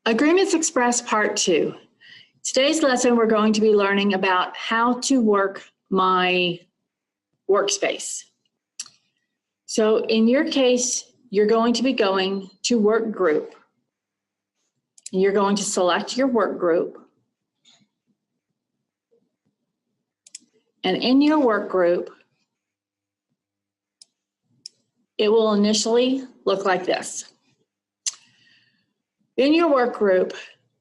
Agreements Express Part 2. Today's lesson, we're going to be learning about how to work my workspace. So in your case, you're going to be going to Work Group. You're going to select your work group. And in your work group, it will initially look like this. In your work group,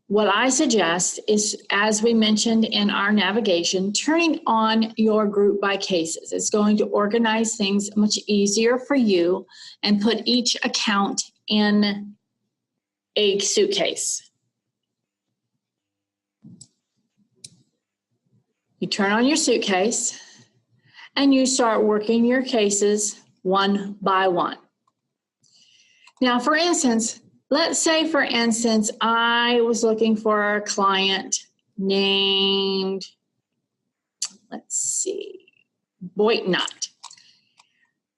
what I suggest is, as we mentioned in our navigation, turning on your group by cases. It's going to organize things much easier for you and put each account in a suitcase. You turn on your suitcase and you start working your cases one by one. Now, for instance, let's say, for instance, I was looking for a client named, let's see, Pt.2.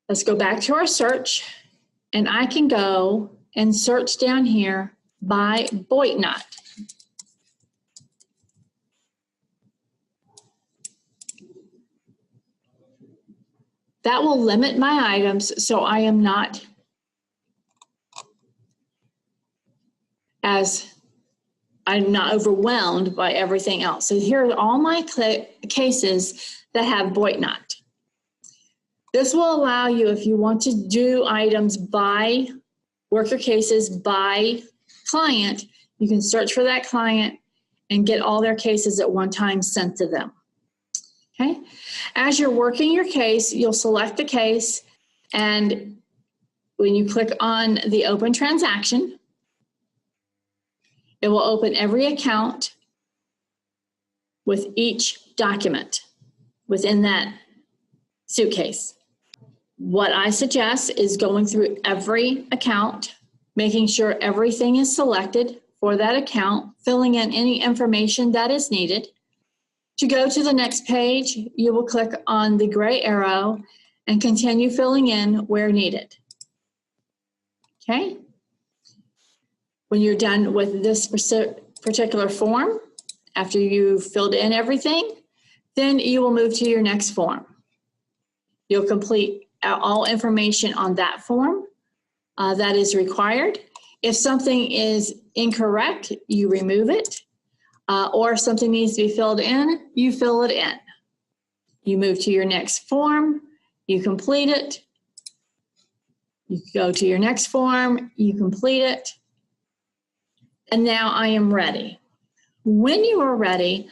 Let's go back to our search, and I can go and search down here by Pt.2. That will limit my items so I am not I'm not overwhelmed by everything else. So here are all my cases that have Pt.2. This will allow you, if you want to do items by worker cases by client, you can search for that client and get all their cases at one time sent to them. Okay? As you're working your case, you'll select the case, and when you click on the Open Transaction, it will open every account with each document within that suitcase. What I suggest is going through every account, making sure everything is selected for that account, filling in any information that is needed. To go to the next page, you will click on the gray arrow and continue filling in where needed. Okay? When you're done with this particular form, after you've filled in everything, then you will move to your next form. You'll complete all information on that form that is required. If something is incorrect, you remove it, or if something needs to be filled in, you fill it in. You move to your next form, you complete it, you go to your next form, you complete it, and now I am ready. When you are ready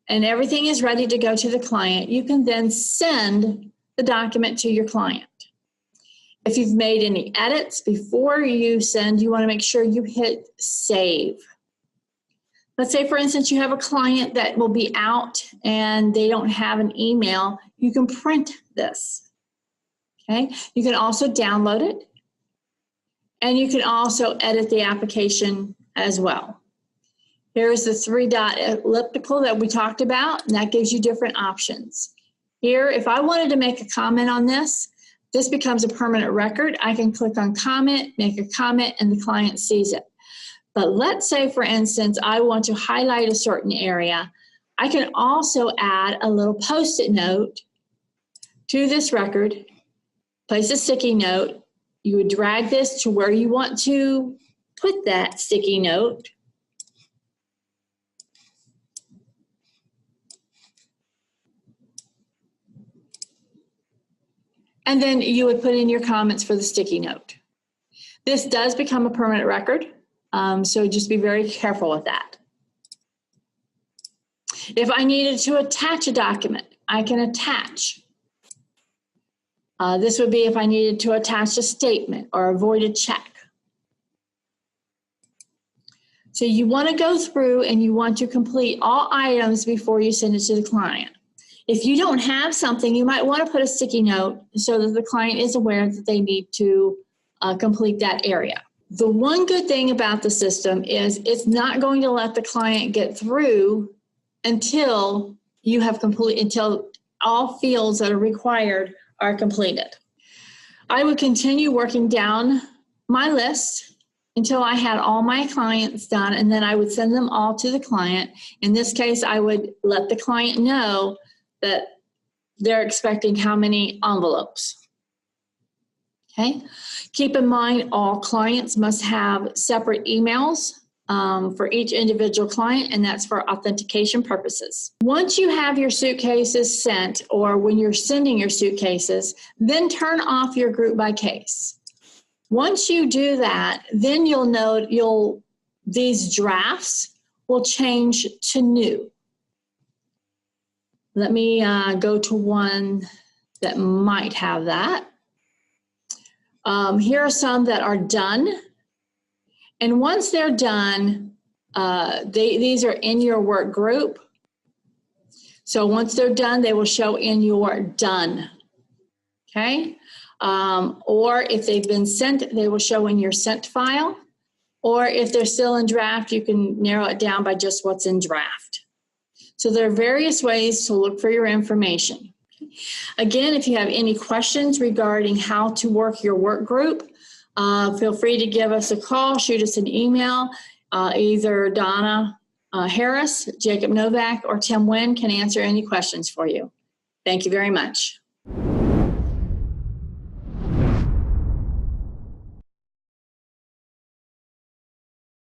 and everything is ready to go to the client, you can then send the document to your client. If you've made any edits before you send, you want to make sure you hit save. Let's say, for instance, you have a client that will be out and they don't have an email. You can print this. Okay? You can also download it, and you can also edit the application as well. Here's the 3-dot elliptical that we talked about, and that gives you different options. Here, if I wanted to make a comment on this, this becomes a permanent record. I can click on comment, make a comment, and the client sees it. But let's say, for instance, I want to highlight a certain area. I can also add a little Post-it note to this record, place a sticky note. You would drag this to where you want to put that sticky note. And then you would put in your comments for the sticky note. This does become a permanent record, so just be very careful with that. If I needed to attach a document, I can attach. This would be if I needed to attach a statement or a voided check. So you want to go through and you want to complete all items before you send it to the client. If you don't have something, you might want to put a sticky note so that the client is aware that they need to complete that area. The one good thing about the system is it's not going to let the client get through until you have until all fields that are required are completed. I would continue working down my list until I had all my clients done, and then I would send them all to the client. In this case, I would let the client know that they're expecting how many envelopes. Okay. Keep in mind, all clients must have separate emails for each individual client, and that's for authentication purposes. Once you have your suitcases sent, or when you're sending your suitcases, then turn off your group by case. Once you do that, then you'll know these drafts will change to new. Let me go to one that might have that. Here are some that are done. And once they're done, these are in your work group. So once they're done, they will show in your done. Okay? Or if they've been sent, they will show in your sent file. Or if they're still in draft, you can narrow it down by just what's in draft. So there are various ways to look for your information. Again, if you have any questions regarding how to work your work group, feel free to give us a call, shoot us an email. Either Donna Harris, Jacob Novak, or Tim Wynn can answer any questions for you. Thank you very much.